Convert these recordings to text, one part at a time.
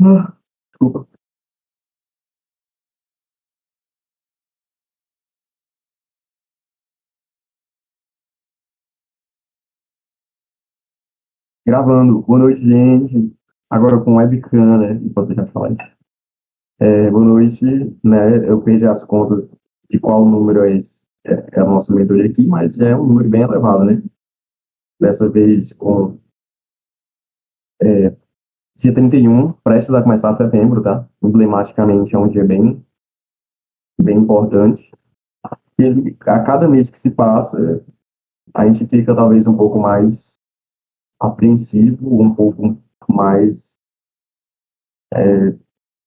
Desculpa. Gravando. Boa noite, gente. Agora com webcam, né? Não posso deixar de falar isso. Boa noite, né? Eu perdi as contas de qual número é esse. É o nosso mentor aqui, mas já é um número bem elevado, né? Dessa vez com dia 31, prestes a começar setembro, tá? Emblematicamente é um dia bem importante. E a cada mês que se passa, a gente fica talvez um pouco mais apreensivo, um pouco mais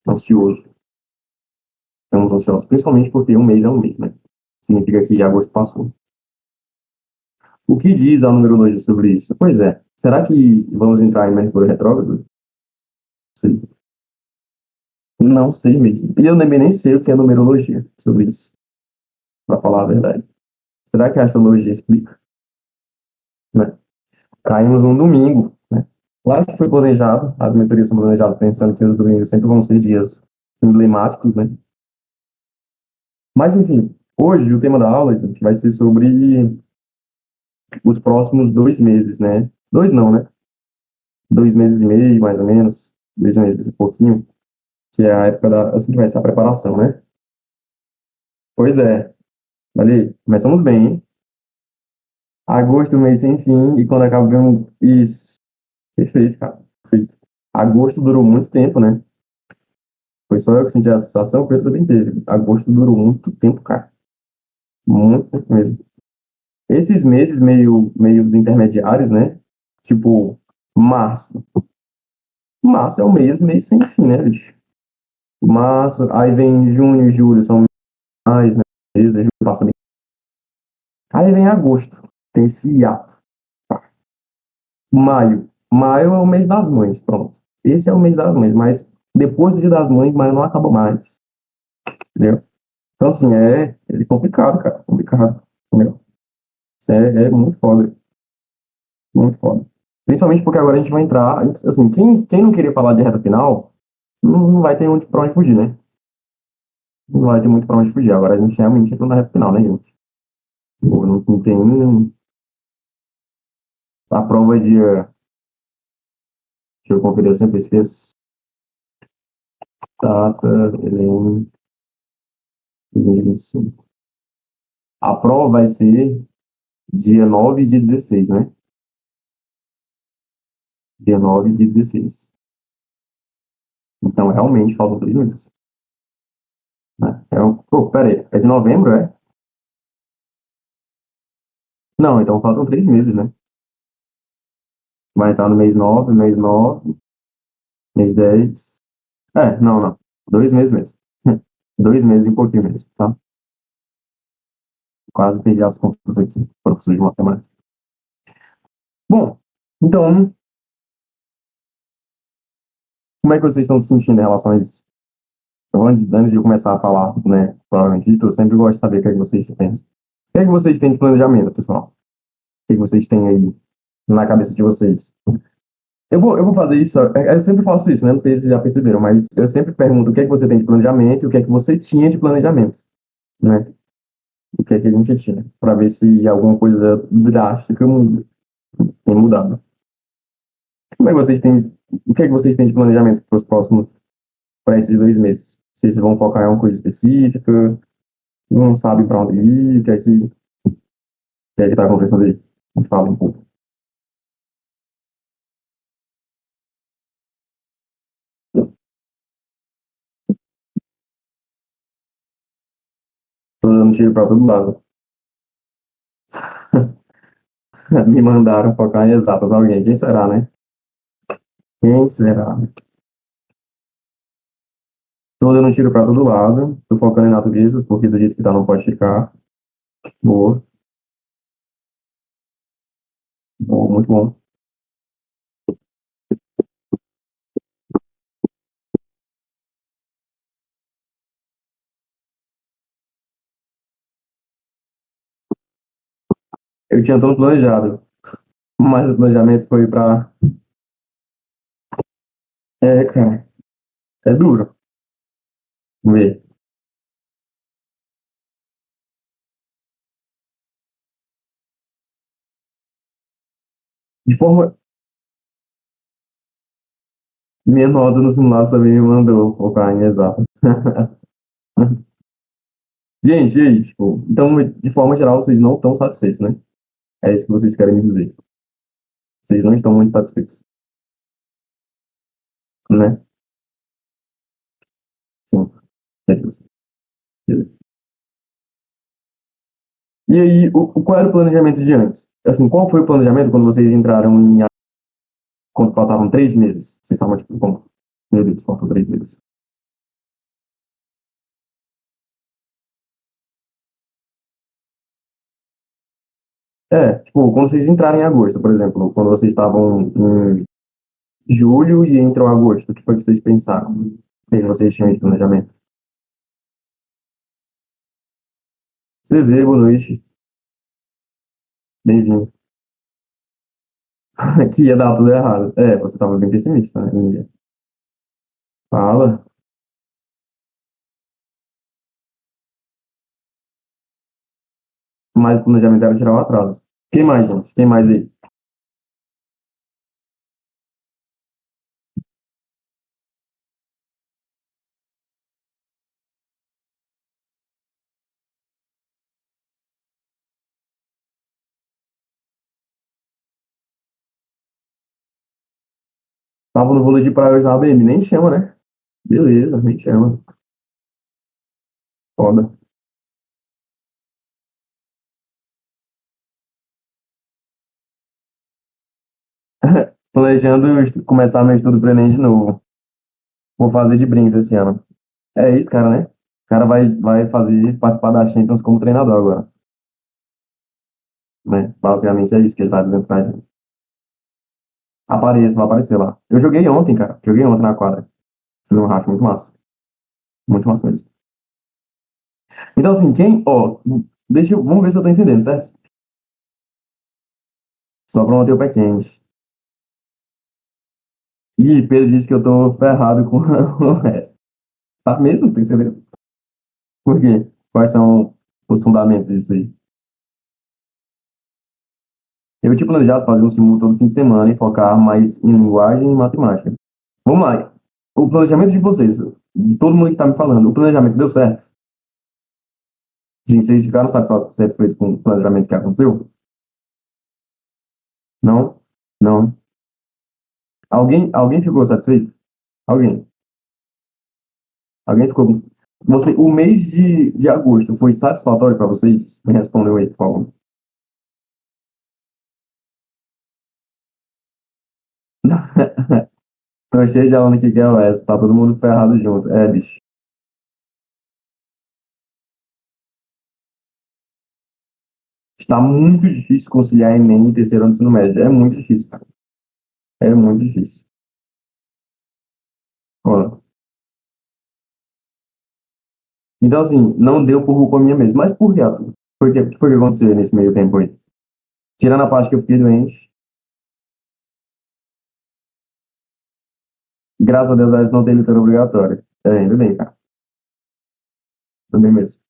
ansioso. Estamos ansiosos, principalmente porque um mês é um mês, né? Significa que agosto passou. O que diz a numerologia sobre isso? Pois é, será que vamos entrar em Mercúrio retrógrado? Sim. Não sei mesmo. E eu também nem sei o que é numerologia sobre isso, para falar a verdade. Será que a astrologia explica? Né? Caímos num domingo, né? Claro que foi planejado, as mentorias são planejadas pensando que os domingos sempre vão ser dias emblemáticos, né? Mas, enfim, hoje o tema da aula, gente, vai ser sobre os próximos 2 meses, né? Dois não, né? 2 meses e meio, mais ou menos, 2 meses e pouquinho, que é a época assim que vai ser a preparação, né? Pois é, ali, começamos bem, hein? Agosto, mês sem fim, e quando acaba vendo isso, perfeito, cara, perfeito. Agosto durou muito tempo, né? Foi só eu que senti a sensação, o Pedro também teve. Agosto durou muito tempo, cara, muito tempo mesmo. Esses meses meio intermediários, né? Tipo, março. Março é o mês meio sem fim, né, bicho? Março, aí vem junho e julho, são mais, né? Beleza, julho passa bem. Aí vem agosto, tem esse hiato. Maio. Maio é o mês das mães, pronto. Esse é o mês das mães, mas depois do dia das mães, maio não acaba mais, entendeu? Então, assim, é complicado, cara, complicado, entendeu? Isso é muito foda, muito foda. Principalmente porque agora a gente vai entrar, assim, quem não queria falar de reta final, não vai ter onde, pra onde fugir, né? Não vai ter muito pra onde fugir. Agora a gente realmente entra na reta final, né, gente? Pô, não tem. A prova de. Deixa eu conferir, eu sempre esqueço. Data, Enem, 2025. A prova vai ser dia 9 de 16, né? Dia 9 de 16. Então, realmente, faltam 3 meses. Né? Pô, pera aí, é de novembro, é? Não, então faltam 3 meses, né? Vai estar no mês 9, mês 10. Não. 2 meses mesmo. 2 meses e um pouquinho mesmo, tá? Quase perdi as contas aqui, professor de matemática. Bom, então, como é que vocês estão se sentindo em relação a isso? Então, antes de eu começar a falar, né, provavelmente disso, eu sempre gosto de saber o que é que vocês pensam. O que é que vocês têm de planejamento, pessoal? O que é que vocês têm aí na cabeça de vocês? Eu vou fazer isso, eu sempre faço isso, né? Não sei se vocês já perceberam, mas eu sempre pergunto o que é que você tem de planejamento e o que é que você tinha de planejamento, né? O que é que a gente tinha, para ver se alguma coisa drástica tem mudado. Como é que vocês têm, o que é que vocês têm de planejamento para esses 2 meses? Vocês vão focar em uma coisa específica? Não sabem para onde ir? O que é que está acontecendo aí? Me fala um pouco. Tô dando tiro para todo lado. Me mandaram focar em exatas alguém. Quem será, né? Quem será? Tô dando tiro para todo lado. Tô focando em naturezas, porque do jeito que tá não pode ficar. Boa, bom, muito bom. Eu tinha tudo planejado, mas o planejamento foi para. Cara. É duro. Vamos ver. De forma. Minha nota no simulado também me mandou focar em exatas. Gente, e aí? Tipo, então, de forma geral, vocês não estão satisfeitos, né? É isso que vocês querem me dizer. Vocês não estão muito satisfeitos, né? Sim. É isso. Beleza. E aí, qual era o planejamento de antes? Assim, qual foi o planejamento quando vocês entraram em... Quando faltavam 3 meses? Vocês estavam, tipo, como? Meu Deus, faltam 3 meses. É, tipo, quando vocês entraram em agosto, por exemplo, quando vocês estavam em julho e entrou agosto, o que foi que vocês pensaram? O que vocês tinham de planejamento? CZ, boa noite. Bem-vindo. Que ia dar tudo errado. É, você estava bem pessimista, né? Fala. Mas o planejamento era tirar o atraso. Quem mais, gente? Quem mais aí? Tava no vôlei de praia hoje na ABM. Nem chama, né? Beleza, nem chama. Foda. Planejando começar meu estudo pro Enem de novo. Vou fazer de brinks esse ano. É isso, cara, né? O cara vai fazer, participar da Champions como treinador agora, né? Basicamente é isso que ele tá dizendo pra gente. Apareço, vai aparecer lá. Eu joguei ontem, cara. Joguei ontem na quadra. Fiz um racha muito massa. Muito massa mesmo. Então, assim, ó, vamos ver se eu tô entendendo, certo? Só pra manter o pé quente. Ih, Pedro disse que eu tô ferrado com o resto. Tá mesmo? Tem certeza? Por quê? Quais são os fundamentos disso aí? Eu tinha planejado fazer um simulado todo fim de semana e focar mais em linguagem e matemática. Vamos lá. O planejamento de vocês, de todo mundo que tá me falando, o planejamento deu certo? Sim, vocês ficaram satisfeitos com o planejamento que aconteceu? Não? Não? Alguém ficou satisfeito? Alguém? Alguém ficou... o mês de agosto foi satisfatório para vocês? Me respondeu aí, por favor. Tô cheio de aluno que quer o S, tá todo mundo ferrado junto. É, bicho. Está muito difícil conciliar Enem e terceiro ano do ensino médio. É muito difícil, cara. É muito difícil. Ó, então, assim, não deu por culpa minha mesmo. Mas por que, Arthur? O que foi que aconteceu nesse meio tempo aí? Tirando a parte que eu fiquei doente, graças a Deus, a não tem leitura obrigatória. É, ainda bem, cara. Ainda bem mesmo.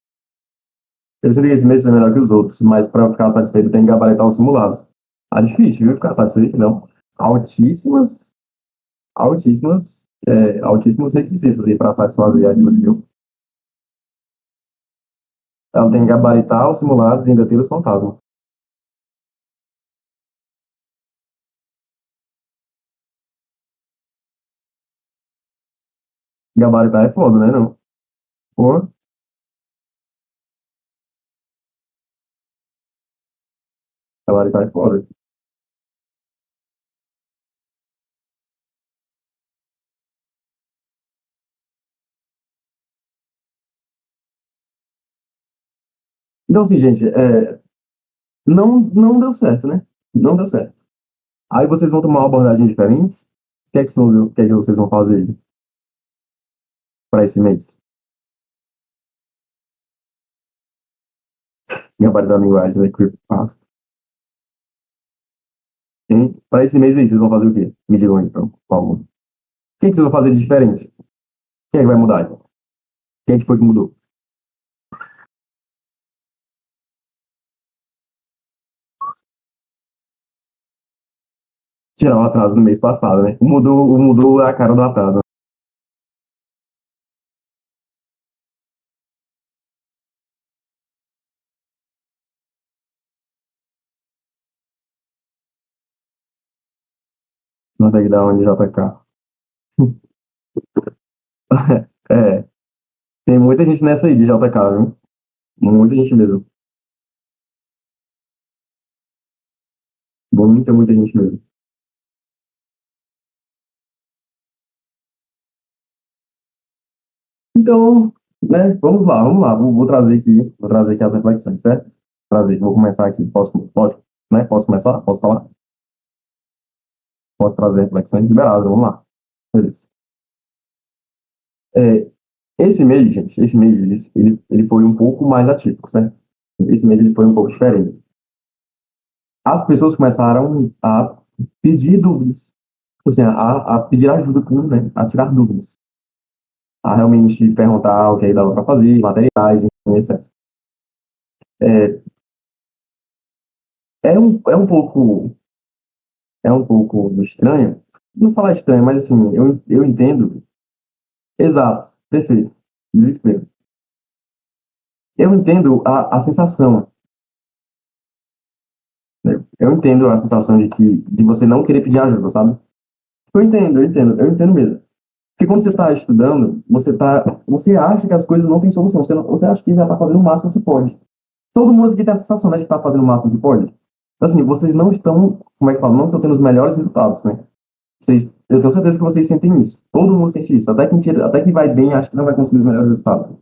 Eu sei que esse mês foi melhor que os outros, mas para ficar satisfeito tem que gabaritar os simulados. Tá difícil, viu? Ficar satisfeito, não. Altíssimas, altíssimos requisitos aí para satisfazer a Júlia, viu? Ela tem que gabaritar os simulados e ainda ter os fantasmas. Gabaritar é foda, né, não? Pô, gabaritar é foda. Então, assim, gente, não deu certo, né? Não deu certo. Aí vocês vão tomar uma abordagem diferente. O que é que vocês vão fazer para esse mês? Gabaritar a linguagem, né? Para esse mês aí, vocês vão fazer o quê? Me digam aí, então, por favor. O que vocês vão fazer de diferente? Quem é que vai mudar? Quem é que foi que mudou? Tirar o atraso no mês passado, né? Mudou a cara do atraso. Não tem que dar onde JK. É, tem muita gente nessa aí de JK, viu? Muita gente mesmo. Muita gente mesmo. Então, né, vamos lá. Vou trazer aqui as reflexões, certo? Vou começar aqui. Posso começar? Posso falar? Posso trazer reflexões? Liberado, vamos lá. Beleza. É, esse mês, gente, ele foi um pouco mais atípico, certo? Esse mês ele foi um pouco diferente. As pessoas começaram a pedir dúvidas, assim, a pedir ajuda, né, a tirar dúvidas, a realmente perguntar o que aí dava para fazer, materiais, enfim, etc. É, é um pouco estranho, não falar estranho, mas assim, eu entendo, exato, perfeito, desespero. Eu entendo a sensação, né? Eu entendo a sensação de você não querer pedir ajuda, sabe? Eu entendo mesmo. Porque quando você está estudando, você acha que as coisas não têm solução, você acha que já está fazendo o máximo que pode. Todo mundo aqui tem a sensação, né, de que está fazendo o máximo que pode. Então, assim, vocês não estão, como é que fala, não estão tendo os melhores resultados, né? Eu tenho certeza que vocês sentem isso. Todo mundo sente isso. Até que vai bem, acha que não vai conseguir os melhores resultados.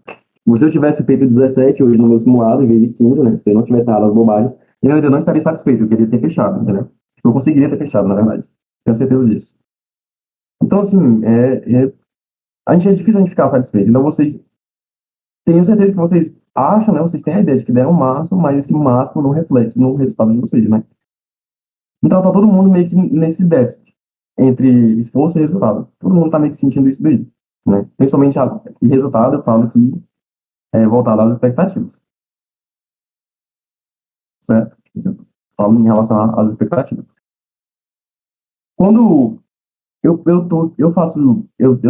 Se eu tivesse feito 17 hoje no meu simulado, em vez de 15, né? Se eu não tivesse errado as bobagens, eu ainda não estaria satisfeito. Eu queria ter fechado, entendeu? Eu conseguiria ter fechado, na verdade. Tenho certeza disso. Então, assim, a gente é difícil a gente ficar satisfeito. Então, tenho certeza que vocês acham, né? Vocês têm a ideia de que deram o máximo, mas esse máximo não reflete no resultado de vocês, né? Então, tá todo mundo meio que nesse déficit entre esforço e resultado. Todo mundo tá meio que sentindo isso daí, né? Principalmente e resultado, eu falo que é voltado às expectativas, certo? Eu falo em relação às expectativas. Quando eu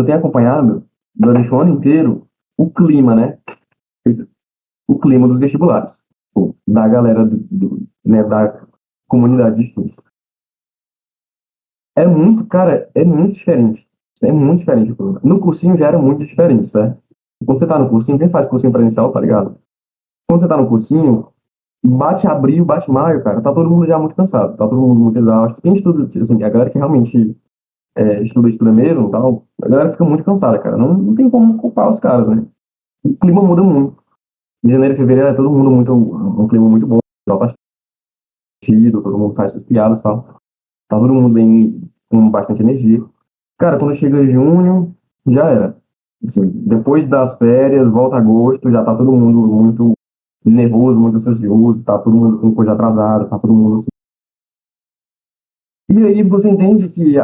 tenho acompanhado durante o ano inteiro o clima, né? O clima dos vestibulares, pô, da galera né, da comunidade de estudos. Cara, é muito diferente. É muito diferente. Pô. No cursinho já era muito diferente, certo? Quando você tá no cursinho, quem faz cursinho presencial, tá ligado? Quando você tá no cursinho, bate abril, bate maio, cara, tá todo mundo já muito cansado, tá todo mundo muito exausto. Quem estuda, assim, a galera que realmente estuda mesmo, tal, a galera fica muito cansada, cara. Não tem como culpar os caras, né? O clima muda muito. Em janeiro e fevereiro é todo mundo um clima muito bom, o pessoal tá chido, todo mundo faz suas piadas e tal. Tá todo mundo bem, com bastante energia. Cara, quando chega junho, já era. Assim, depois das férias, volta agosto, já tá todo mundo muito nervoso, muito ansioso, tá todo mundo com coisa atrasada, tá todo mundo assim. E aí você entende que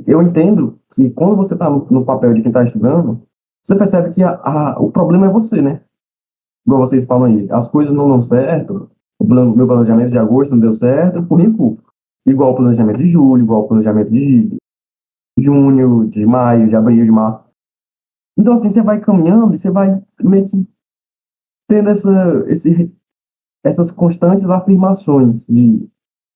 eu entendo que quando você tá no papel de quem tá estudando, você percebe que o problema é você, né? Igual vocês falam aí, as coisas não dão certo, meu planejamento de agosto não deu certo, por minha culpa. Igual o planejamento de julho, igual o planejamento de junho, de maio, de abril, de março. Então, assim, você vai caminhando e você vai meio que tendo essas constantes afirmações de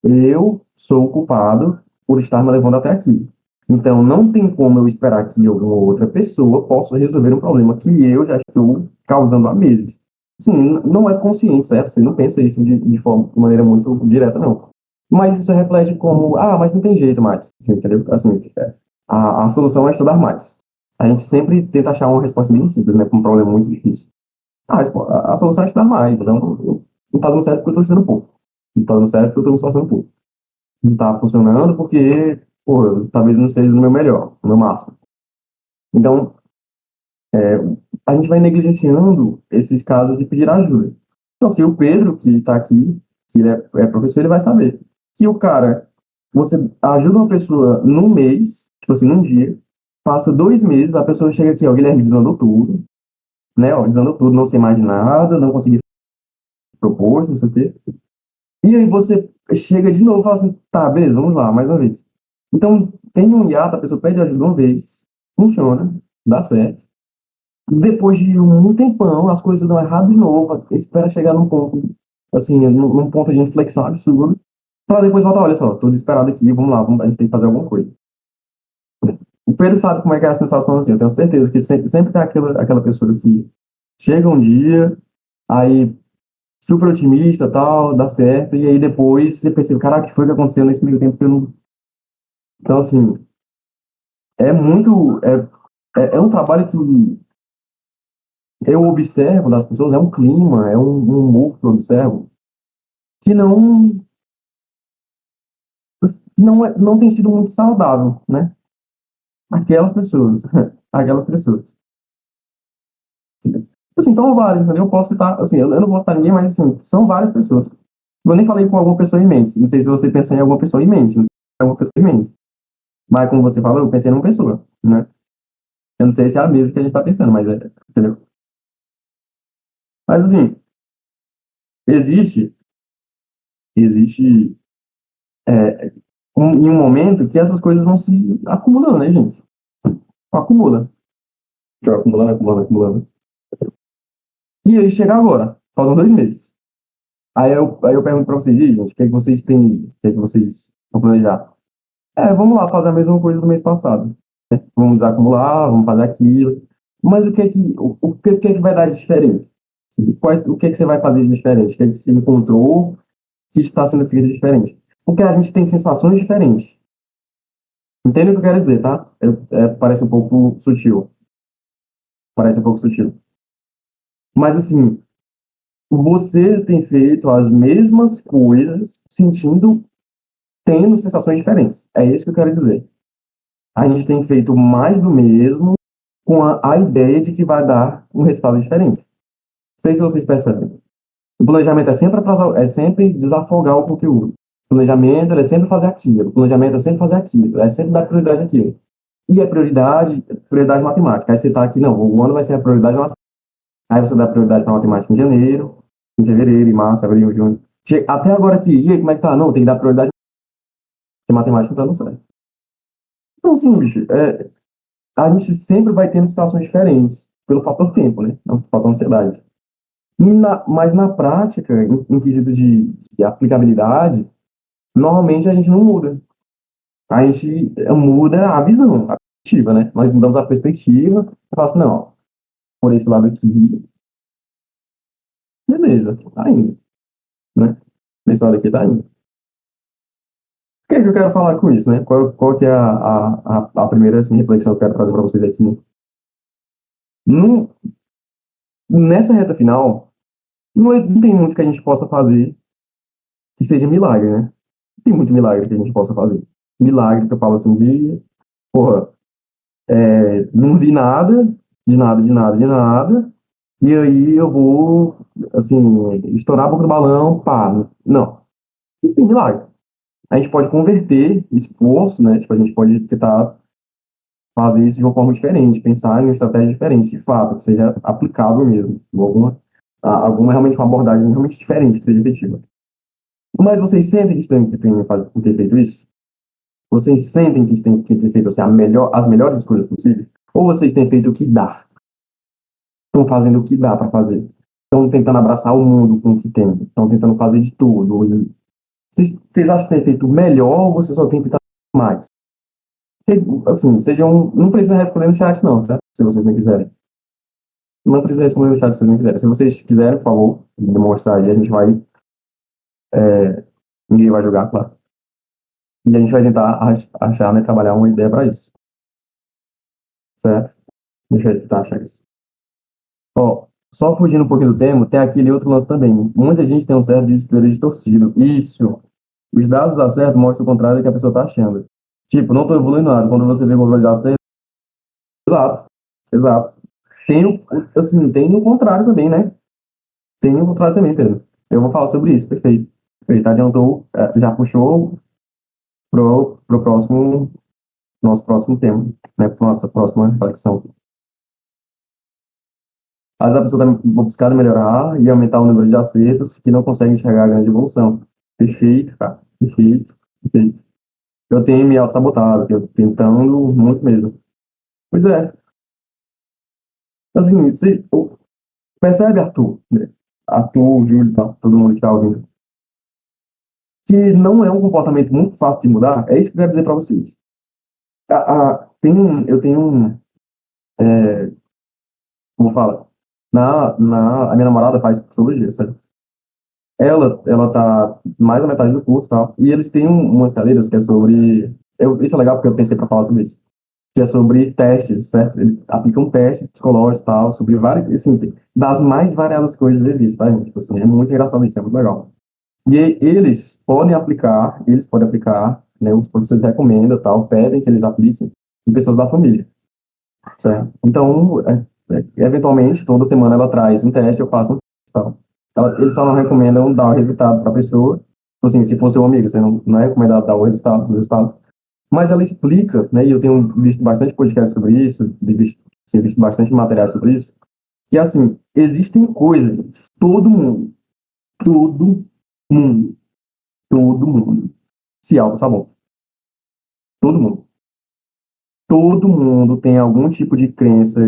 eu sou o culpado por estar me levando até aqui. Então, não tem como eu esperar que alguma outra pessoa possa resolver um problema que eu já estou causando há meses. Sim, não é consciente, certo? Você não pensa isso de maneira muito direta, não. Mas isso reflete como, mas não tem jeito mais, assim, entendeu? Assim, a solução é estudar mais. A gente sempre tenta achar uma resposta bem simples, né, para um problema muito difícil. A solução é estudar mais. Então, não está dando certo porque eu estou estudando pouco. Não está dando certo porque eu estou me esforçando pouco. Não está funcionando porque, pô, talvez não seja o meu melhor, o meu máximo. Então, a gente vai negligenciando esses casos de pedir ajuda. Então, assim, o Pedro, que está aqui, que ele é professor, ele vai saber que você ajuda uma pessoa num mês, tipo assim, num dia, Passa 2 meses, a pessoa chega aqui, ó, Guilherme desandou tudo, né? Ó, desandou tudo, não sei mais de nada, não consegui proposto, não sei o quê. E aí você chega de novo e fala assim, tá, beleza, vamos lá, mais uma vez. Então, tem um hiato, a pessoa pede ajuda uma vez, funciona, dá certo. Depois de um tempão, as coisas dão errado de novo, espera chegar num ponto, assim, num ponto de inflexão absurdo, para depois voltar, olha só, tô desesperado aqui, vamos lá, a gente tem que fazer alguma coisa. O Pedro sabe como é que é a sensação assim, eu tenho certeza que sempre tem aquela pessoa que chega um dia, aí super otimista, tal, dá certo, e aí depois você percebe, caraca, o que foi que aconteceu nesse meio tempo que eu não... Então, assim, é muito, é um trabalho que eu observo das pessoas, é um clima, é um humor que eu observo, que não tem sido muito saudável, né? Aquelas pessoas, aquelas pessoas. Assim, são várias, entendeu? Eu posso citar, assim, eu não vou citar ninguém, mas assim, são várias pessoas. Eu nem falei com alguma pessoa em mente. Não sei se você pensou em alguma pessoa em mente, não sei se é alguma pessoa em mente. Mas como você falou, eu pensei numa pessoa, né? Eu não sei se é a mesma que a gente está pensando, mas é, entendeu? Mas assim, existe, existe em um momento que essas coisas vão se acumulando, né, gente? Acumula. Já acumulando, acumulando, acumulando. E aí chega agora, faltam 2 meses. Aí eu pergunto para vocês, e aí, gente, o que é que vocês têm, o que é que vocês vão planejar? Vamos lá fazer a mesma coisa do mês passado. Vamos desacumular, vamos fazer aquilo. Mas o que é que vai dar de diferente? O que é que você vai fazer de diferente? O que é que você encontrou que está sendo feito de diferente? Porque a gente tem sensações diferentes. Entende o que eu quero dizer, tá? Parece um pouco sutil. Parece um pouco sutil. Mas, assim, você tem feito as mesmas coisas, tendo sensações diferentes. É isso que eu quero dizer. A gente tem feito mais do mesmo com a ideia de que vai dar um resultado diferente. Não sei se vocês percebem. O planejamento é sempre atrasar, é sempre desafogar o conteúdo. O planejamento é sempre fazer aquilo. O planejamento é sempre fazer aquilo. É sempre dar prioridade àquilo. E a prioridade matemática. Aí você está aqui, não, o ano vai ser a prioridade matemática. Aí você dá prioridade para matemática em janeiro, em fevereiro, em março, abril, junho. Até agora aqui, e aí, como é que tá? Não, tem que dar prioridade porque matemática não tá dando certo. Então, assim, bicho, a gente sempre vai tendo situações diferentes, pelo fator tempo, né? Não, fator ansiedade. Mas na prática, em quesito de aplicabilidade, normalmente a gente não muda. A gente muda a visão, a perspectiva, né? Nós mudamos a perspectiva e fala assim, não, ó, por esse lado aqui, beleza, tá indo, né? Esse lado aqui tá indo. O que é que eu quero falar com isso, né? Qual que é a primeira assim, reflexão que eu quero trazer para vocês aqui? Num- Nessa reta final, não tem muito que a gente possa fazer que seja milagre, né? Não tem muito milagre que a gente possa fazer. Milagre que eu falo assim de, porra, não vi nada, de nada, de nada, de nada, e aí eu vou, assim, estourar a boca do balão, pá. Não tem milagre. A gente pode converter esforço, né? Tipo, a gente pode tentar fazer isso de uma forma diferente, pensar em uma estratégia diferente, de fato, que seja aplicável mesmo, alguma realmente uma abordagem realmente diferente, que seja efetiva. Mas vocês sentem que tem que ter feito isso? Vocês sentem que tem que ter feito assim, as melhores escolhas possíveis? Ou vocês têm feito o que dá? Estão fazendo o que dá para fazer? Estão tentando abraçar o mundo com o que tem? Estão tentando fazer de tudo? Vocês acham que tem feito melhor ou vocês só têm tentado mais? Assim, não precisa responder no chat não, certo? Se vocês não quiserem. Não precisa responder no chat se vocês não quiserem. Se vocês quiserem, por favor, demonstrar aí, a gente vai, ninguém vai jogar, claro. E a gente vai tentar achar, né, trabalhar uma ideia para isso, certo? Deixa eu tentar achar isso. Ó, só fugindo um pouquinho do tema, tem aquele outro lance também. Muita gente tem um certo desespero de torcido. Isso. Os dados acertos mostram o contrário do que a pessoa está achando. Tipo, não estou evoluindo nada. Quando você vê o controle de acerto, exato, exato. Tem o contrário também, né? Tem o contrário também, Pedro. Eu vou falar sobre isso, perfeito. Perfeito, adiantou, já puxou pro próximo. nosso próximo tema, né, para nossa próxima reflexão. Às vezes a pessoa está buscando melhorar e aumentar o número de acertos que não consegue enxergar a grande evolução. Perfeito, cara. Perfeito, perfeito. Eu tenho me auto-sabotado, tenho tentando muito mesmo. Pois é. Assim, você percebe, Arthur, né? Arthur, Júlio, tá? Todo mundo que está ouvindo, que não é um comportamento muito fácil de mudar. É isso que eu quero dizer para vocês. Eu tenho como fala, a minha namorada faz psicologia, certo? Ela tá mais da metade do curso e tal, e eles têm umas cadeiras que é sobre, isso é legal porque eu pensei para falar sobre isso, que é sobre testes, certo? Eles aplicam testes psicológicos e tal, sobre várias, assim, das mais variadas coisas existem, tá, gente? Tipo assim, é muito engraçado isso, é muito legal. E eles podem aplicar, né, os professores recomendam, tal, pedem que eles apliquem em pessoas da família, certo? Então, eventualmente, toda semana ela traz um teste, eu faço um teste, tal. Eles só não recomendam dar o resultado para a pessoa, tipo assim, se for seu amigo, você não é recomendado dar o resultado. Mas ela explica, né, e eu tenho visto bastante podcast sobre isso, tenho visto bastante materiais sobre isso, que assim, existem coisas, gente, todo mundo, todo mundo se auto-sabota. Todo mundo. Todo mundo tem algum tipo de crença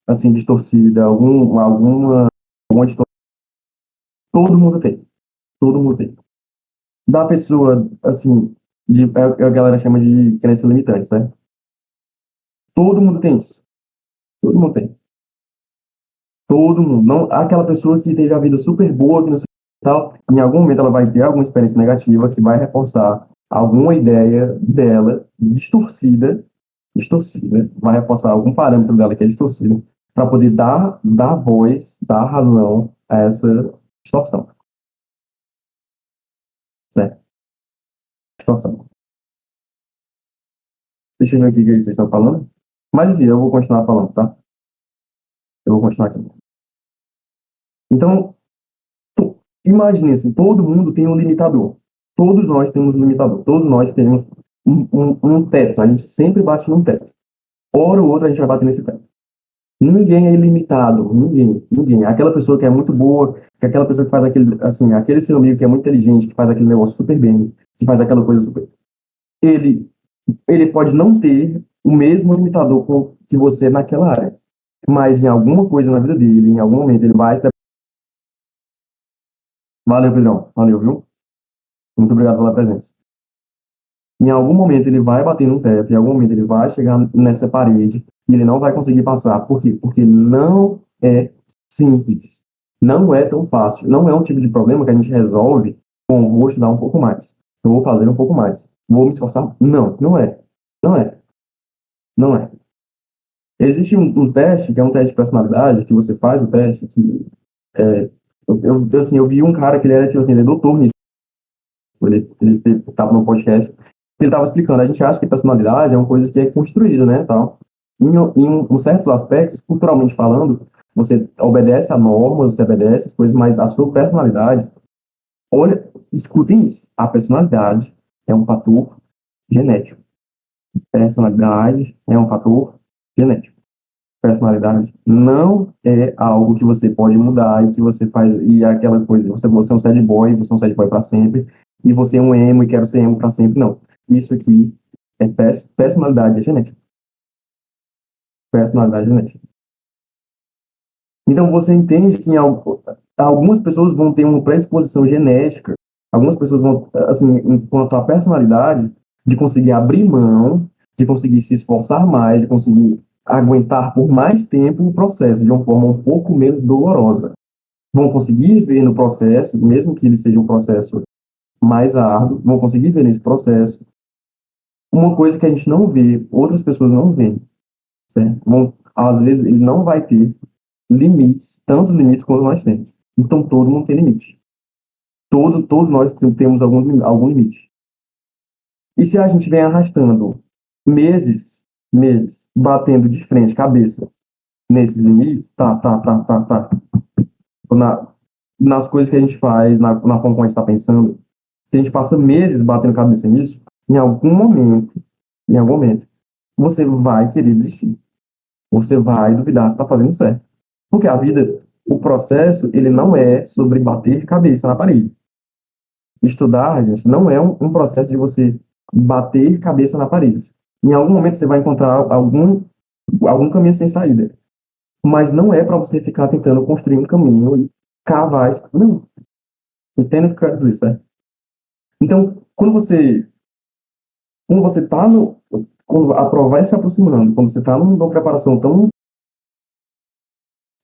assim, distorcida, alguma distorção. Todo mundo tem. Todo mundo tem. Da pessoa, assim, a galera chama de crença limitante, né? Todo mundo tem isso. Todo mundo tem. Todo mundo. Não, aquela pessoa que teve a vida super boa, que não sei o que tal, em algum momento ela vai ter alguma experiência negativa que vai reforçar alguma ideia dela distorcida, vai reforçar algum parâmetro dela que é distorcido, para poder dar voz, dar razão a essa distorção. Certo? Distorção. Deixa eu ver aqui o que vocês estão falando. Mas enfim, eu vou continuar falando, tá? Eu vou continuar aqui. Então, imagine assim, todo mundo tem um limitador. Todos nós temos um limitador. Todos nós temos um teto. A gente sempre bate num teto. Hora ou outra a gente vai bater nesse teto. Ninguém é ilimitado. Ninguém. Aquela pessoa que é muito boa, que é aquela pessoa que faz aquele, assim, aquele seu amigo que é muito inteligente, que faz aquele negócio super bem, que faz aquela coisa super. Ele, ele pode não ter o mesmo limitador que você naquela área. Mas em alguma coisa na vida dele, em algum momento, ele vai se. Valeu, Pedrão. Valeu, viu? Muito obrigado pela presença. Em algum momento ele vai bater no teto, em algum momento ele vai chegar nessa parede e ele não vai conseguir passar. Por quê? Porque não é simples. Não é tão fácil. Não é um tipo de problema que a gente resolve com vou estudar um pouco mais. Eu vou fazer um pouco mais. Vou me esforçar. Não, não é. Não é. Não é. Existe um teste, que é um teste de personalidade, que você faz o teste, que é, assim, eu vi um cara que ele era, tipo assim, ele é doutor nisso. Ele estava no podcast, ele estava explicando, a gente acha que personalidade é uma coisa que é construída, né, tal. Em certos aspectos, culturalmente falando, você obedece a normas, você obedece as coisas, mas a sua personalidade, olha, escutem isso, a personalidade é um fator genético. Personalidade é um fator genético. Personalidade não é algo que você pode mudar e que você faz, e é aquela coisa, você é um sad boy, você é um sad boy para sempre, e você é um emo e quero ser emo para sempre, não. Isso aqui é personalidade é genética. Personalidade genética. Então você entende que algumas pessoas vão ter uma predisposição genética, algumas pessoas vão, assim, enquanto a personalidade, de conseguir abrir mão, de conseguir se esforçar mais, de conseguir aguentar por mais tempo o processo de uma forma um pouco menos dolorosa. Vão conseguir ver no processo, mesmo que ele seja um processo mais árduo, vão conseguir ver nesse processo uma coisa que a gente não vê, outras pessoas não veem, certo? Às vezes ele não vai ter limites, tantos limites quanto nós temos. Então todo mundo tem limite. Todos nós temos algum limite. E se a gente vem arrastando meses, batendo de frente, cabeça, nesses limites, tá. Na, nas coisas que a gente faz, na forma como a gente está pensando, se a gente passa meses batendo cabeça nisso, em algum momento, você vai querer desistir. Você vai duvidar se está fazendo certo. Porque a vida, o processo, ele não é sobre bater cabeça na parede. Estudar, gente, não é um processo de você bater cabeça na parede. Em algum momento você vai encontrar algum caminho sem saída. Mas não é para você ficar tentando construir um caminho e cavar. Não, entendo o que eu quero dizer, certo? Então, quando você está no. Quando a prova vai se aproximando, quando você está numa preparação tão.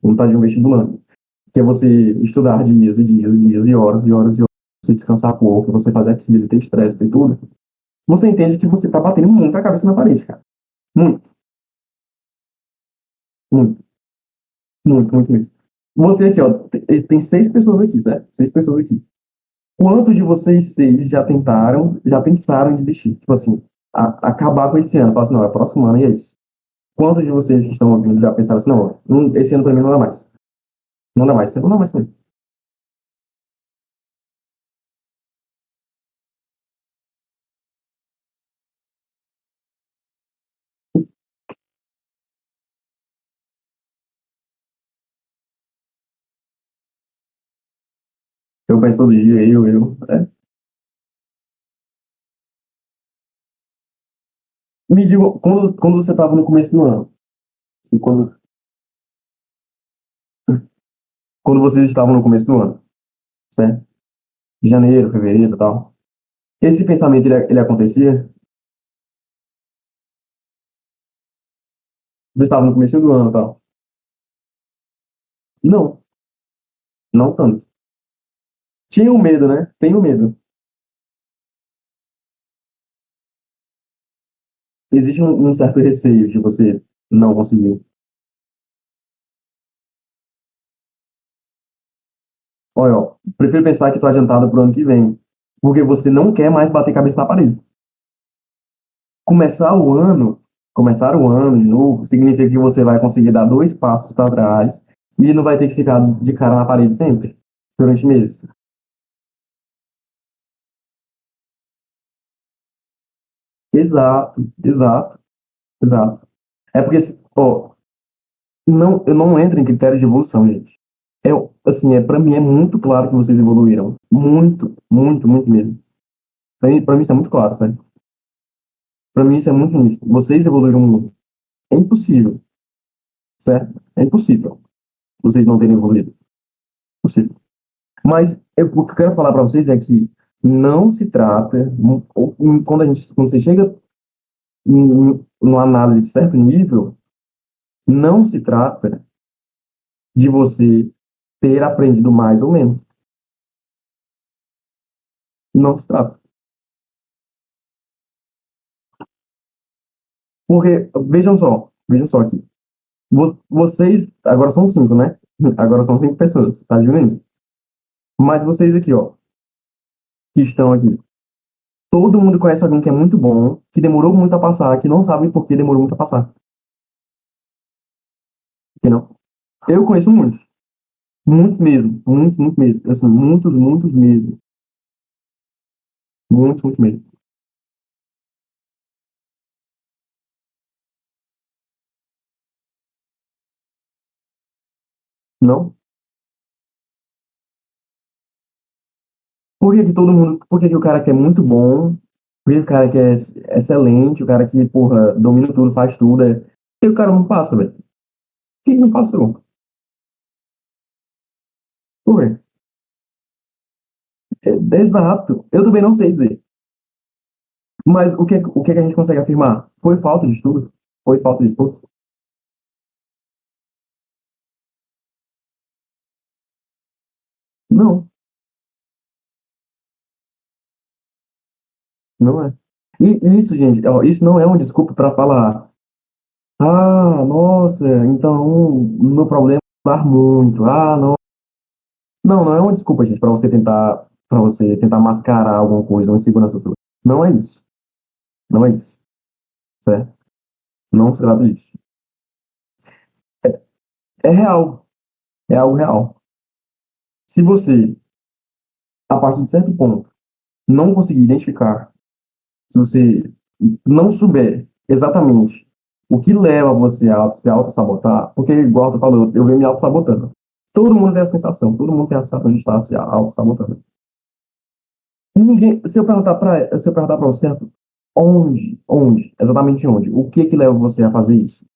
Como está de um vestibular, que é você estudar dias e dias e dias e horas e horas e horas, você descansar pouco, você fazer aquilo, ter estresse, ter tudo, você entende que você está batendo muito a cabeça na parede, cara. Muito, muito, muito, muito mesmo. Você aqui, ó, tem 6 pessoas aqui, certo? 6 pessoas aqui. Quantos de vocês 6 já tentaram, já pensaram em desistir? Tipo assim, acabar com esse ano. Falar assim, não, é próximo ano e é isso. Quantos de vocês que estão ouvindo já pensaram assim, não, esse ano pra mim não dá mais. Não dá mais, não dá mais pra mim. Eu penso todo dia, é. Me diga, quando você estava no começo do ano, e quando vocês estavam no começo do ano, certo? Janeiro, fevereiro e tal. Esse pensamento, ele acontecia? Vocês estavam no começo do ano e tal. Não, não tanto. Tinha o medo, né? Tem o medo. Existe um certo receio de você não conseguir. Olha, ó, prefiro pensar que estou adiantado para o ano que vem, porque você não quer mais bater cabeça na parede. Começar o ano, começar o ano de novo, significa que você vai conseguir dar 2 passos para trás e não vai ter que ficar de cara na parede sempre, durante meses. Exato, exato, exato. É porque, ó, não, eu não entro em critérios de evolução, gente. É, assim, para mim é muito claro que vocês evoluíram. Muito, muito, muito mesmo. Para mim isso é muito claro, sabe? Para mim isso é muito nítido. Vocês evoluíram muito. É impossível, certo? É impossível vocês não terem evoluído. Impossível. Mas o que eu quero falar para vocês é que não se trata, quando você chega numa análise de certo nível, não se trata de você ter aprendido mais ou menos. Não se trata. Porque, vejam só aqui. Vocês, agora são 5, né? Agora são 5 pessoas, tá diminuindo. Mas vocês aqui, ó, que estão aqui, todo mundo conhece alguém que é muito bom, que demorou muito a passar, que não sabe por que demorou muito a passar. Entendeu? Eu conheço muitos. Muitos mesmo. Muitos, muitos mesmo. Assim, muitos, muitos mesmo. Muitos, muitos mesmo. Não? Por que que o cara que é muito bom, por que o cara que é excelente, o cara que, porra, domina tudo, faz tudo, por que o cara não passa, velho? Por que não passou? Por quê? Exato. Eu também não sei dizer. Mas o que que a gente consegue afirmar? Foi falta de estudo? Foi falta de esforço? Não, não é. E isso, gente, ó, isso não é uma desculpa para falar, ah, nossa, então o meu problema é estudar muito. Ah, não. Não, não é uma desculpa, gente, para você tentar mascarar alguma coisa, uma insegurança sua. Não é isso. Não é isso, certo? Não se trata disso. É real, é algo real. Se você, a partir de certo ponto, não conseguir identificar, se você não souber exatamente o que leva você a se auto-sabotar, porque, igual tu falou, eu venho me auto-sabotando. Todo mundo tem a sensação, todo mundo tem a sensação de estar se auto-sabotando. Ninguém, se eu perguntar para você, exatamente onde, o que que leva você a fazer isso?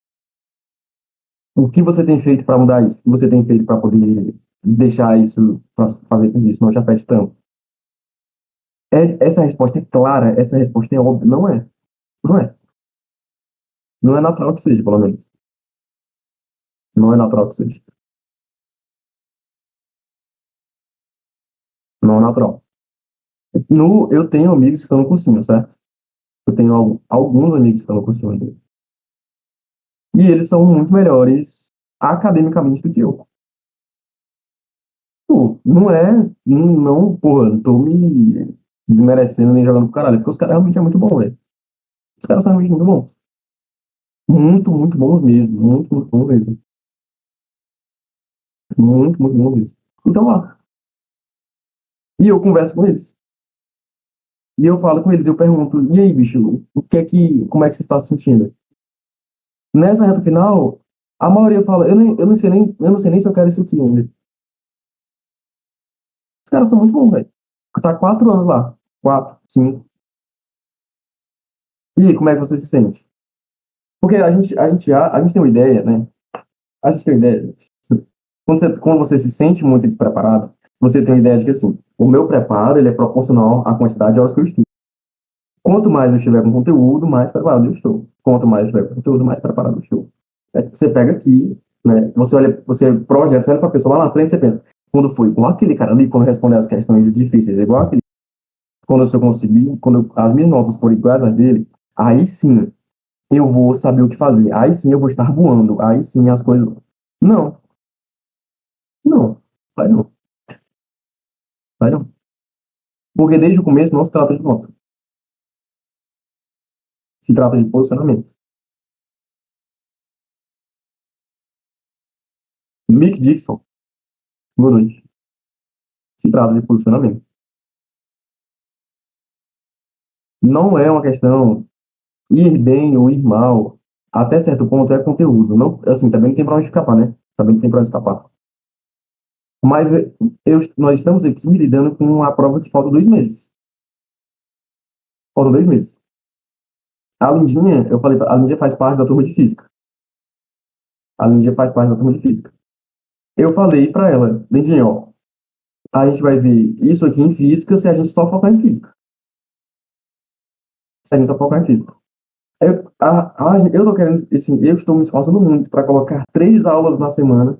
O que você tem feito para mudar isso? O que você tem feito para poder deixar isso, para fazer com que isso não te afete tanto? Essa resposta é clara, essa resposta é óbvia. Não é, não é. Não é natural que seja, pelo menos. Não é natural que seja. Não é natural. Eu tenho amigos que estão no cursinho, certo? Eu tenho alguns amigos que estão no cursinho ainda. E eles são muito melhores academicamente do que eu. Pô, não é, não, porra, não tô me desmerecendo nem jogando pro caralho, porque os caras realmente é muito bom, velho. Os caras são realmente muito bons. Muito, muito bons mesmo. Muito, muito bons mesmo. Muito, muito bons mesmo. Então, lá. E eu converso com eles. E eu falo com eles, eu pergunto, e aí, bicho, como é que você está se sentindo? Nessa reta final, a maioria fala, eu não sei nem se eu quero isso aqui ainda. Os caras são muito bons, velho. Tá 4 anos lá. 4, 5. E aí, como é que você se sente? Porque a gente tem uma ideia, né? A gente tem uma ideia. Quando você se sente muito despreparado, você tem uma ideia de que, assim, o meu preparo, ele é proporcional à quantidade de horas que eu estudo. Quanto mais eu estiver com conteúdo, mais preparado eu estou. Quanto mais eu estiver com conteúdo, mais preparado eu estou. Você pega aqui, né? Você olha, você projeta, você olha para a pessoa lá na frente, você pensa, quando foi igual aquele cara ali, quando responder as questões difíceis, igual aquele, quando eu conseguir, quando as minhas notas forem iguais às dele, aí sim eu vou saber o que fazer. Aí sim eu vou estar voando. Aí sim as coisas. Não, não, vai não, vai não. Porque desde o começo não se trata de nota, se trata de posicionamento. Mick Dixon, boa noite. Se trata de posicionamento. Não é uma questão ir bem ou ir mal. Até certo ponto é conteúdo. Não, assim, também não tem para onde escapar, né? Também não tem para onde escapar. Mas nós estamos aqui lidando com uma prova que falta 2 meses. Faltam 2 meses. A Lindinha, eu falei, a Lindinha faz parte da turma de física. A Lindinha faz parte da turma de física. Eu falei para ela, Lindinha, ó, a gente vai ver isso aqui em física se a gente só focar em física. Se a gente só focar em física. Eu tô querendo, assim, eu estou me esforçando muito para colocar 3 aulas na semana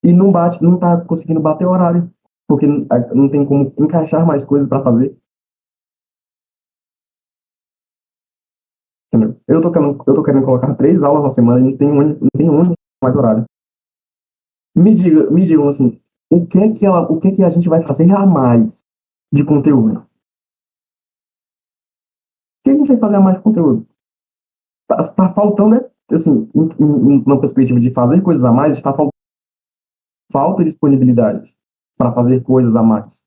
e não bate, não tá conseguindo bater o horário, porque não tem como encaixar mais coisas para fazer, entendeu? Eu tô querendo colocar 3 aulas na semana e não tem onde mais horário. Me digam assim, o que é que a gente vai fazer a mais de conteúdo? O que a gente vai fazer a mais de conteúdo? Tá faltando, né? Assim, na perspectiva de fazer coisas a mais, está falta de disponibilidade para fazer coisas a mais.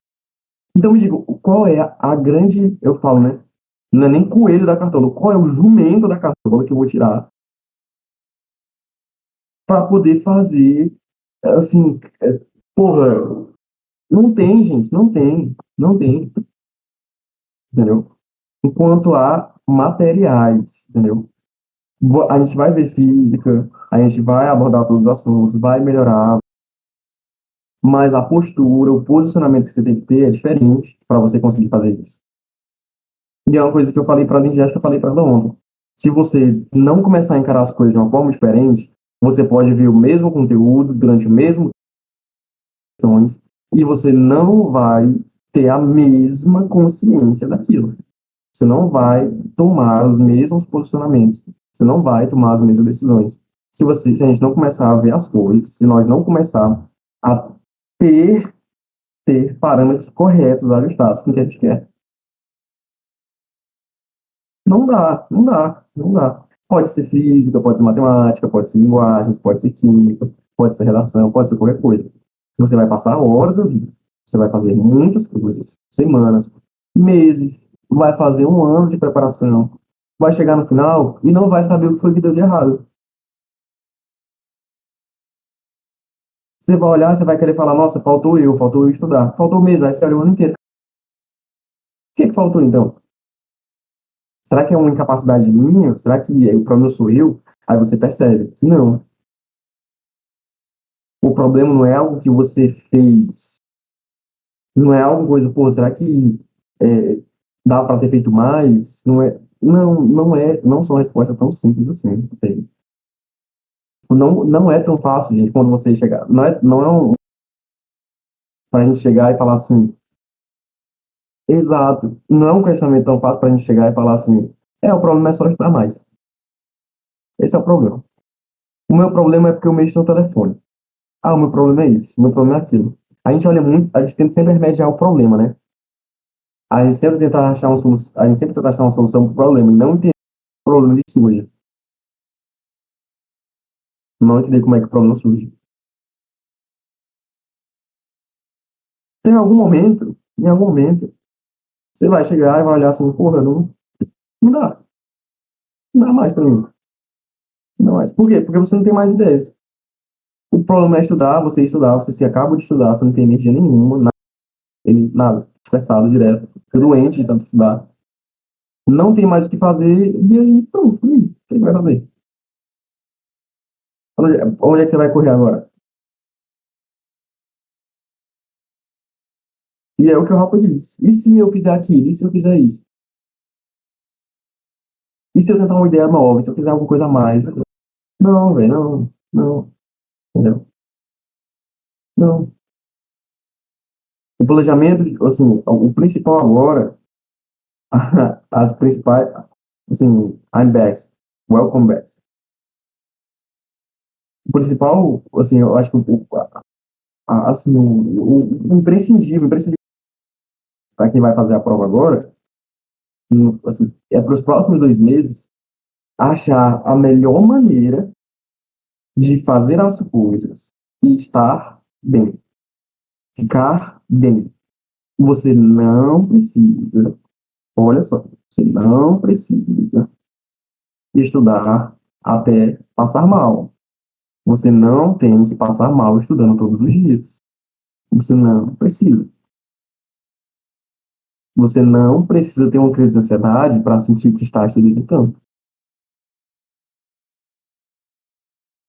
Então me diga, qual é a grande, eu falo, né? Não é nem coelho da cartola, qual é o jumento da cartola que eu vou tirar para poder fazer, assim, porra, não tem, gente, não tem, entendeu? Enquanto há materiais, entendeu? A gente vai ver física, a gente vai abordar todos os assuntos, vai melhorar, mas a postura, o posicionamento que você tem que ter é diferente para você conseguir fazer isso. E é uma coisa que eu falei para a Lindy, acho que eu falei para ela ontem. Se você não começar a encarar as coisas de uma forma diferente, você pode ver o mesmo conteúdo durante o mesmo questões e você não vai ter a mesma consciência daquilo. Você não vai tomar os mesmos posicionamentos. Você não vai tomar as mesmas decisões. Se a gente não começar a ver as coisas, se nós não começar a ter, ter parâmetros corretos, ajustados com o que a gente quer. Não dá, não dá, não dá. Pode ser física, pode ser matemática, pode ser linguagens, pode ser química, pode ser redação, pode ser qualquer coisa. Você vai passar horas ali. Você vai fazer muitas coisas, semanas, meses, vai fazer um ano de preparação. vai chegar no final e não vai saber o que foi que deu de errado. Você vai olhar, você vai querer falar, nossa, faltou eu estudar. Faltou mesmo, aí você olha o ano inteiro. O que que faltou então? Será que é uma incapacidade minha? Será que o problema sou eu? Aí você percebe que não. O problema não é algo que você fez. Não é algo coisa, pô, será que é, dá para ter feito mais? Não é, não é, não são respostas tão simples assim. Entende? Não é tão fácil, gente, quando você chegar. Não é para a gente chegar e falar assim, exato. Não é um questionamento tão fácil para a gente chegar e falar assim, o problema é só estudar mais. Esse é o problema. O meu problema é porque eu mexo no telefone. Ah, o meu problema é isso, o meu problema é aquilo. A gente olha muito, a gente tenta sempre remediar o problema, né? A gente sempre tenta achar uma solução para o problema, e não entender o problema de surge. Não entender como é que o problema surge. Em algum momento, você vai chegar e vai olhar assim, porra, não dá, não dá mais para mim. Não dá mais. Por quê? Porque você não tem mais ideias. O problema é estudar, você se acaba de estudar, você não tem energia nenhuma, nada, estressado direto, doente de tanto estudar. Não tem mais o que fazer, e aí, pronto, e aí? O que vai fazer? Onde é que você vai correr agora? E é o que o Rafa diz. E se eu fizer aquilo? E se eu fizer isso? E se eu tentar uma ideia nova? E se eu fizer alguma coisa a mais? Não, velho, não, entendeu? Não. O planejamento, assim, o principal agora, as principais, assim, I'm back, welcome back. O principal, assim, eu acho que assim, o imprescindível para quem vai fazer a prova agora, assim, é para os próximos 2 meses achar a melhor maneira de fazer as coisas e estar bem, ficar bem. Você não precisa, olha só, você não precisa estudar até passar mal. Você não tem que passar mal estudando todos os dias. Você não precisa. Você não precisa ter uma crise de ansiedade para sentir que está estudando tanto.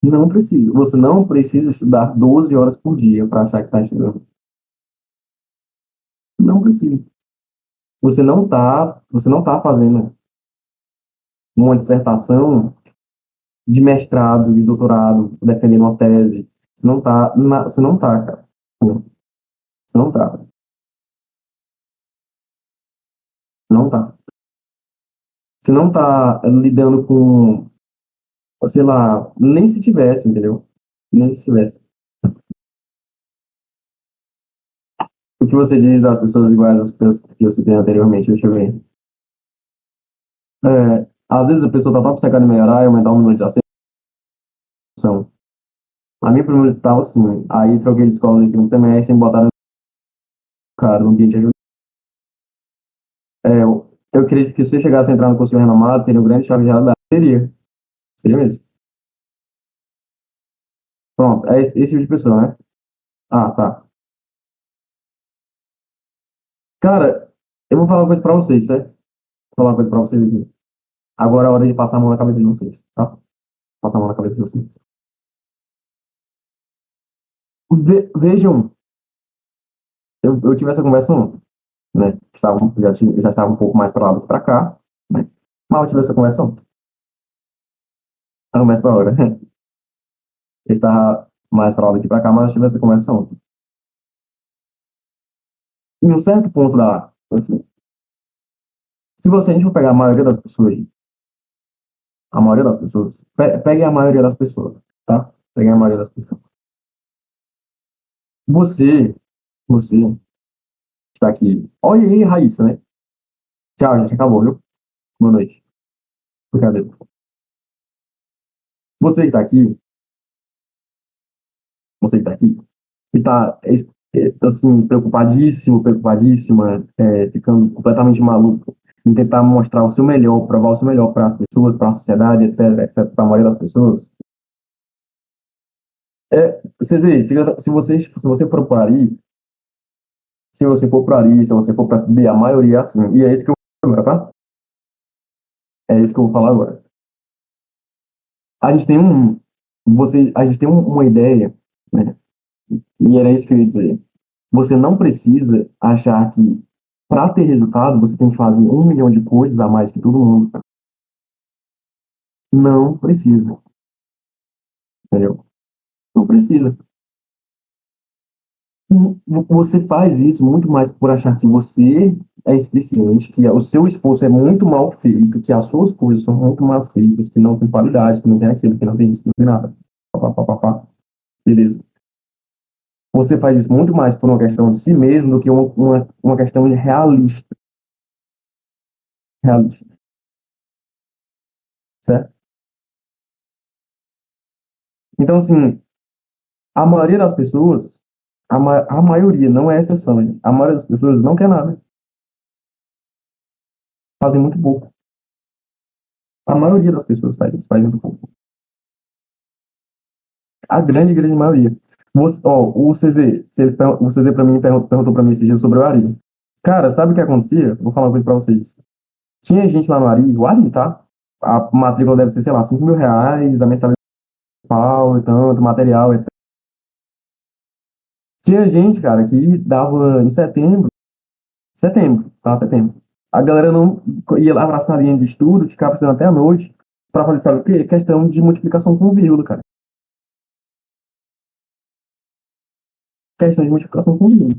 Não precisa. Você não precisa estudar 12 horas por dia para achar que está estudando. Não precisa. Você não tá fazendo uma dissertação de mestrado, de doutorado, defendendo uma tese. Você não tá, cara. Você não tá. Não tá. Você não tá lidando com, sei lá, nem se tivesse, entendeu? Nem se tivesse. O que você diz das pessoas iguais às que eu citei anteriormente, deixa eu ver. Às vezes a pessoa tá tão obcecada em melhorar e aumentar o número de aceitação. A minha primeira estava assim, aí troquei de escola no segundo semestre e me botaram cara, no ambiente de eu acredito que se eu chegasse a entrar no curso renomado, seria um grande chave de realidade. Seria mesmo. Pronto, é esse tipo de pessoa, né? Ah, tá. Cara, eu vou falar uma coisa pra vocês, certo? Vou falar uma coisa pra vocês aqui. Agora é a hora de passar a mão na cabeça de vocês, tá? Passar a mão na cabeça de vocês. Vejam, eu tive essa conversa ontem, né? Já estava um pouco mais para lá do que para cá, né? Mas eu tive essa conversa ontem. A conversa hora. Eu estava mais para lá do que para cá, mas eu tive essa conversa ontem. Em um certo ponto assim, se você a gente for pegar a maioria das pessoas, a maioria das pessoas, pegue a maioria das pessoas, tá? Pegue a maioria das pessoas. Você está aqui. Olha aí, Raíssa, né? Tchau, gente, acabou, viu? Boa noite. Brincadeira. Você que está aqui, você que está aqui, que está assim, preocupadíssimo, preocupadíssima, ficando completamente maluco, em tentar mostrar o seu melhor, provar o seu melhor para as pessoas, para a sociedade, etc, etc, para a maioria das pessoas. Vocês veem, se você for por aí, se você for por ali, se você for para FB, a maioria é assim. E é isso que eu vou falar agora, tá? É isso que eu vou falar agora. A gente tem uma ideia, né? E era isso que eu ia dizer. Você não precisa achar que para ter resultado você tem que fazer 1 milhão de coisas a mais que todo mundo. Não precisa, entendeu? Não precisa. Você faz isso muito mais por achar que você é insuficiente, que o seu esforço é muito mal feito, que as suas coisas são muito mal feitas, que não tem qualidade, que não tem aquilo, que não tem isso, que não tem nada. Pá, pá, pá, pá. Beleza. Você faz isso muito mais por uma questão de si mesmo do que uma questão de realista. Realista, certo? Então, assim, a maioria das pessoas, a maioria, não é exceção, gente. A maioria das pessoas não quer nada, fazem muito pouco. A maioria das pessoas faz isso, faz muito pouco. A grande maioria. O CZ, o CZ para mim perguntou para mim esse dia sobre o Ari. Cara, sabe o que acontecia? Vou falar uma coisa para vocês. Tinha gente lá no Ari, o Ari, tá? A matrícula deve ser, sei lá, R$ 5.000, a mensalidade pau e tanto, material, etc. Tinha gente, cara, que dava em setembro, tá? Setembro. A galera não ia lá pra salinha de estudo, ficava estudando até a noite, pra fazer, sabe o quê? Questão de multiplicação com vírgula, cara. Questão de multiplicação com vírgula.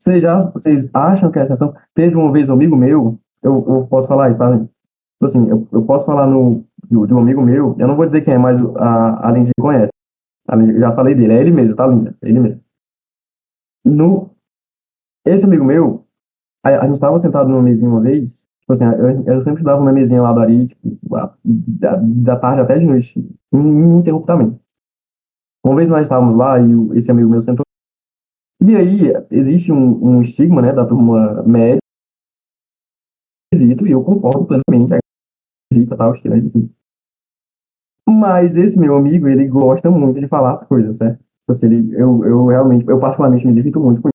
Vocês acham que é exceção? Teve uma vez um amigo meu, eu posso falar isso, tá? Tipo assim, eu posso falar de um amigo meu, eu não vou dizer quem é, mas a Lindy conhece. Eu já falei dele, é ele mesmo, tá, Lindy? É ele mesmo. No, esse amigo meu, a gente estava sentado numa mesinha uma vez, tipo assim, eu sempre estudava na mesinha lá do Ari, tipo, da tarde até de noite, ininterruptamente. Uma vez nós estávamos lá e esse amigo meu sentou. E aí, existe um estigma, né, da turma média, esquisito, e eu concordo plenamente, é esquisita, tal, estranho, enfim. Mas esse meu amigo, ele gosta muito de falar as coisas, certo? Tipo assim, eu realmente, eu particularmente me divirto muito com isso.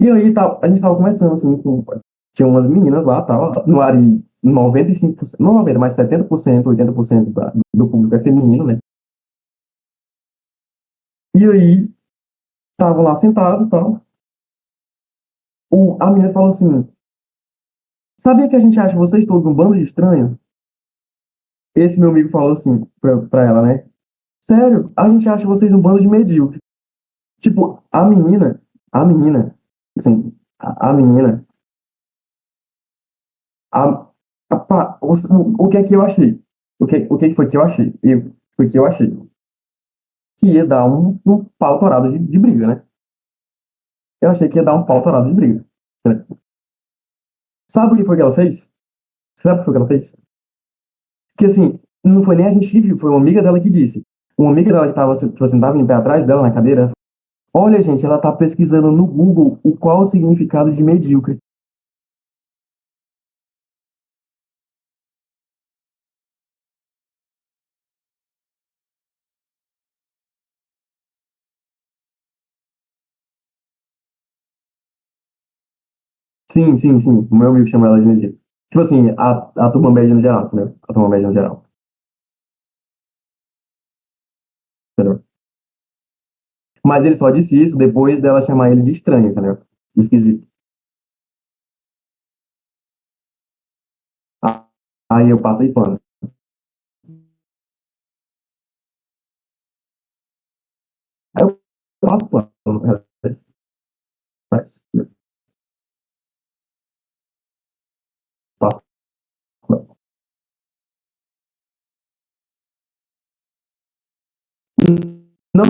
E aí, a gente tava conversando, assim, tinha umas meninas lá, tal, no Ari, 95%, não 90, mas 70%, 80% do público é feminino, né? E aí, estavam lá sentados, tal. A menina falou assim: sabia que a gente acha vocês todos um bando de estranhos? Esse meu amigo falou assim pra ela, né? Sério, a gente acha vocês um bando de medíocre. Tipo, a menina, assim, a menina, a, o que é que eu achei? O que foi que eu achei? Foi que eu achei que ia dar um pau torado de briga, né? Eu achei que ia dar um pau torado de briga. Né? Sabe o que foi que ela fez? Sabe o que foi que ela fez? Que assim, não foi nem a gente que viu, foi uma amiga dela que disse. Uma amiga dela que tava, tipo assim, tava em pé atrás dela na cadeira. Olha, gente, ela tá pesquisando no Google qual o significado de medíocre. Sim, sim, sim. O meu amigo chama ela de medíocre. Tipo assim, a turma média no geral, entendeu? A turma média no geral, entendeu? Mas ele só disse isso depois dela chamar ele de estranho, entendeu? De esquisito. Ah, aí eu passei pano. Aí eu passo pano. Mas, passo pano. Não,